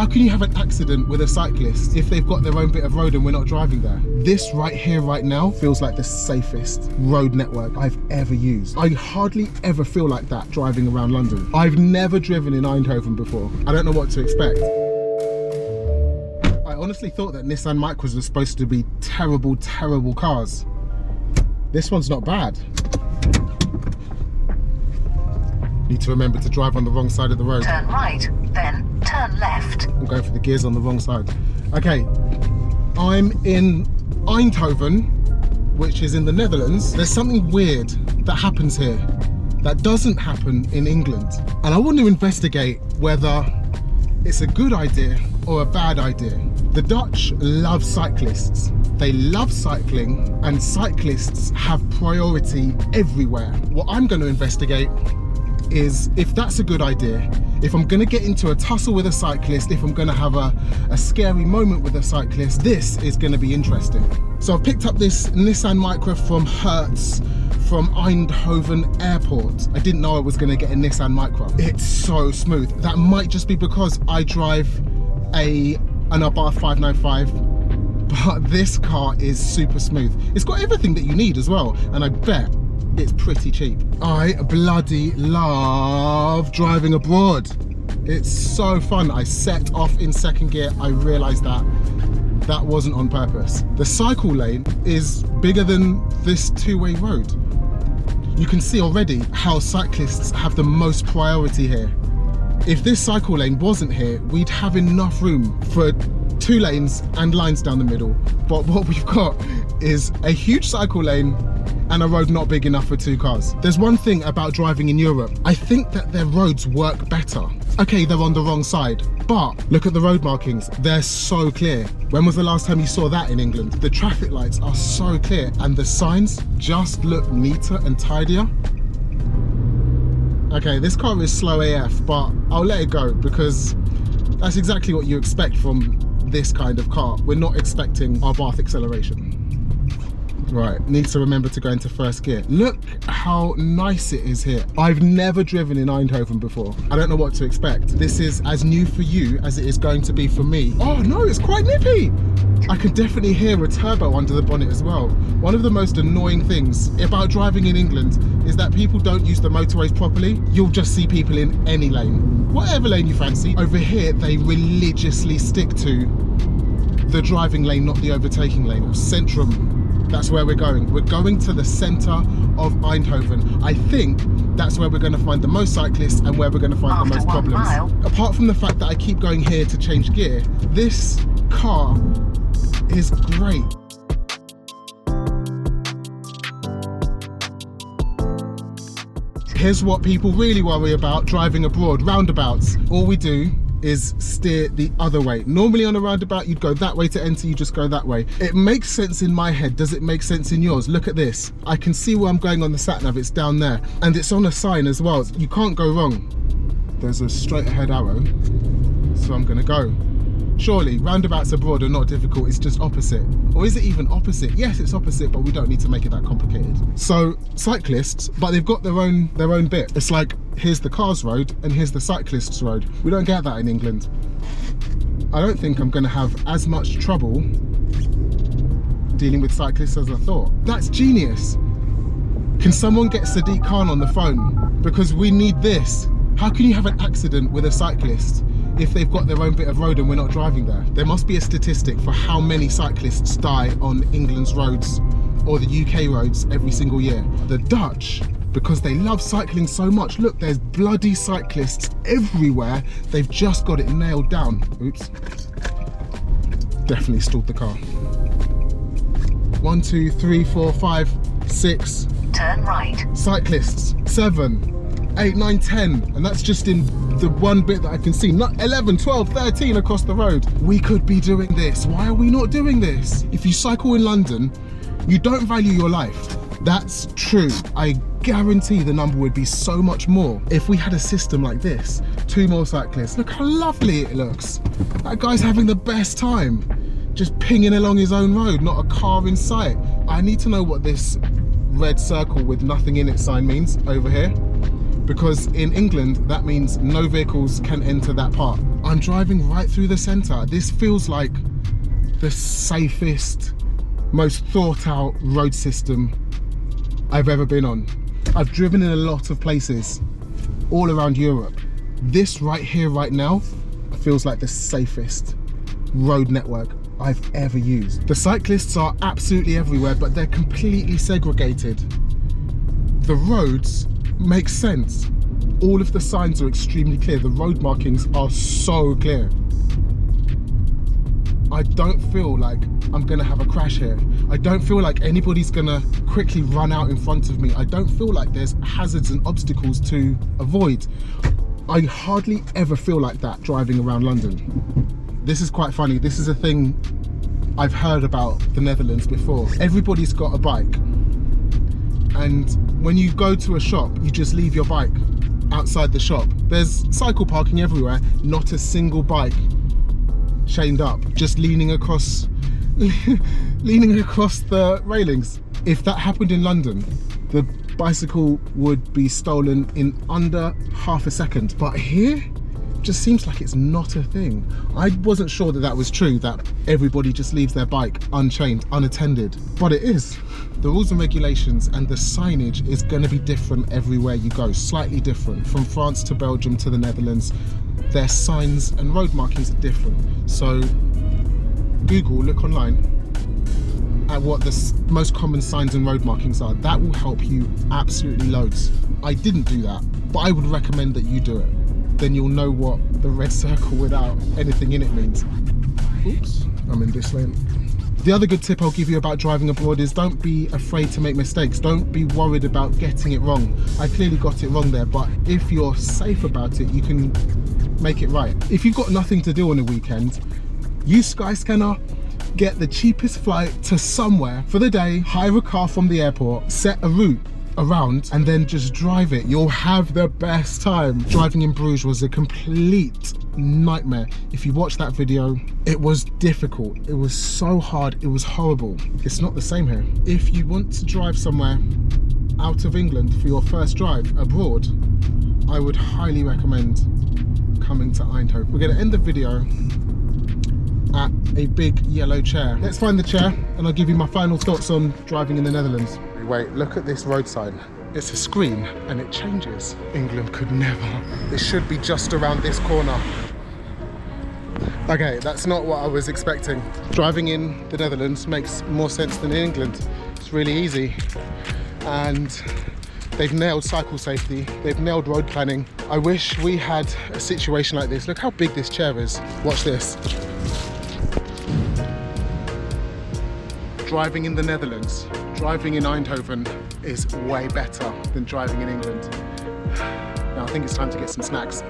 How can you have an accident with a cyclist if they've got their own bit of road and we're not driving there? This right here, right now, feels like the safest road network I've ever used. I hardly ever feel like that driving around London. I've never driven in Eindhoven before. I don't know what to expect. I honestly thought that Nissan Micras were supposed to be terrible, terrible cars. This one's not bad. Need to remember to drive on the wrong side of the road. Turn right, then turn left. I'm going for the gears on the wrong side. Okay, I'm in Eindhoven, which is in the Netherlands. There's something weird that happens here that doesn't happen in England. And I want to investigate whether it's a good idea or a bad idea. The Dutch love cyclists. They love cycling, and cyclists have priority everywhere. What I'm going to investigate is if that's a good idea, if I'm gonna get into a tussle with a cyclist, if I'm gonna have a scary moment with a cyclist, this is gonna be interesting. So I've picked up this Nissan Micra from Hertz, from Eindhoven Airport. I didn't know I was gonna get a Nissan Micra. It's so smooth. That might just be because I drive an Abarth 595, but this car is super smooth. It's got everything that you need as well, and I bet it's pretty cheap. I bloody love driving abroad. It's so fun. I set off in second gear. I realized that wasn't on purpose. The cycle lane is bigger than this two-way road. You can see already how cyclists have the most priority here. If this cycle lane wasn't here, we'd have enough room for 2 lanes and lines down the middle. But what we've got is a huge cycle lane and a road not big enough for 2 cars. There's one thing about driving in Europe. I think that their roads work better. Okay, they're on the wrong side, but look at the road markings. They're so clear. When was the last time you saw that in England? The traffic lights are so clear, and the signs just look neater and tidier. Okay, this car is slow AF, but I'll let it go because that's exactly what you expect from this kind of car. We're not expecting Abarth acceleration. Right, need to remember to go into first gear. Look how nice it is here. I've never driven in Eindhoven before. I don't know what to expect. This is as new for you as it is going to be for me. Oh no, it's quite nippy. I can definitely hear a turbo under the bonnet as well. One of the most annoying things about driving in England is that people don't use the motorways properly. You'll just see people in any lane. Whatever lane you fancy. Over here, they religiously stick to the driving lane, not the overtaking lane, or Centrum. That's where we're going. We're going to the center of Eindhoven. I think that's where we're going to find the most cyclists and where we're going to find the most problems. Apart from the fact that I keep going here to change gear, this car is great. Here's what people really worry about driving abroad: roundabouts. All we do is steer the other way. Normally on a roundabout, you'd go that way to enter, you just go that way. It makes sense in my head. Does it make sense in yours? Look at this. I can see where I'm going on the sat nav. It's down there. And it's on a sign as well. You can't go wrong. There's a straight ahead arrow, so I'm gonna go. Surely roundabouts abroad are not difficult, it's just opposite. Or is it even opposite? Yes, it's opposite, but we don't need to make it that complicated. So cyclists, but they've got their own bit. It's like, here's the cars road and here's the cyclists road. We don't get that in England. I don't think I'm gonna have as much trouble dealing with cyclists as I thought. That's genius. Can someone get Sadiq Khan on the phone? Because we need this. How can you have an accident with a cyclist if they've got their own bit of road and we're not driving there? There must be a statistic for how many cyclists die on England's roads or the UK roads every single year. The Dutch, because they love cycling so much, look, there's bloody cyclists everywhere. They've just got it nailed down. Oops. Definitely stalled the car. 1, 2, 3, 4, 5, 6. Turn right. Cyclists. 7, 8, 9, 10, and that's just in the one bit that I can see. Not 11, 12, 13 across the road. We could be doing this. Why are we not doing this? If you cycle in London, you don't value your life. That's true. I guarantee the number would be so much more if we had a system like this. 2 more cyclists. Look how lovely it looks. That guy's having the best time, just pinging along his own road, not a car in sight. I need to know what this red circle with nothing in it sign means over here, because in England that means no vehicles can enter that part. I'm driving right through the centre. This feels like the safest, most thought out road system I've ever been on. I've driven in a lot of places all around Europe. This right here, right now, feels like the safest road network I've ever used. The cyclists are absolutely everywhere, but they're completely segregated. The roads make sense. All of the signs are extremely clear. The road markings are so clear. I don't feel like I'm gonna have a crash here. I don't feel like anybody's gonna quickly run out in front of me. I don't feel like there's hazards and obstacles to avoid. I hardly ever feel like that driving around London. This is quite funny. This is a thing I've heard about the Netherlands before. Everybody's got a bike. And when you go to a shop, you just leave your bike outside the shop. There's cycle parking everywhere, not a single bike chained up, just leaning across the railings. If that happened in London, the bicycle would be stolen in under half a second. But here, just seems like it's not a thing. I wasn't sure that that was true, that everybody just leaves their bike unchained, unattended, but it is. The rules and regulations and the signage is going to be different everywhere you go, slightly different. From France to Belgium to the Netherlands, their signs and road markings are different. So Google, look online at what the most common signs and road markings are. That will help you absolutely loads. I didn't do that, but I would recommend that you do it. Then you'll know what the red circle without anything in it means. Oops, I'm in this lane. The other good tip I'll give you about driving abroad is don't be afraid to make mistakes. Don't be worried about getting it wrong. I clearly got it wrong there, but if you're safe about it, you can make it right. If you've got nothing to do on a weekend, use Skyscanner, get the cheapest flight to somewhere for the day, hire a car from the airport, set a route around, and then just drive it. You'll have the best time. Driving in Bruges was a complete nightmare. If you watch that video, it was difficult. It was so hard. It was horrible. It's not the same here. If you want to drive somewhere out of England for your first drive abroad, I would highly recommend coming to Eindhoven. We're going to end the video at a big yellow chair. Let's find the chair and I'll give you my final thoughts on driving in the Netherlands. Wait, look at this road sign. It's a screen and it changes. England could never. It should be just around this corner. Okay, that's not what I was expecting. Driving in the Netherlands makes more sense than in England. It's really easy. And they've nailed cycle safety. They've nailed road planning. I wish we had a situation like this. Look how big this chair is. Watch this. Driving in the Netherlands, driving in Eindhoven is way better than driving in England. Now I think it's time to get some snacks.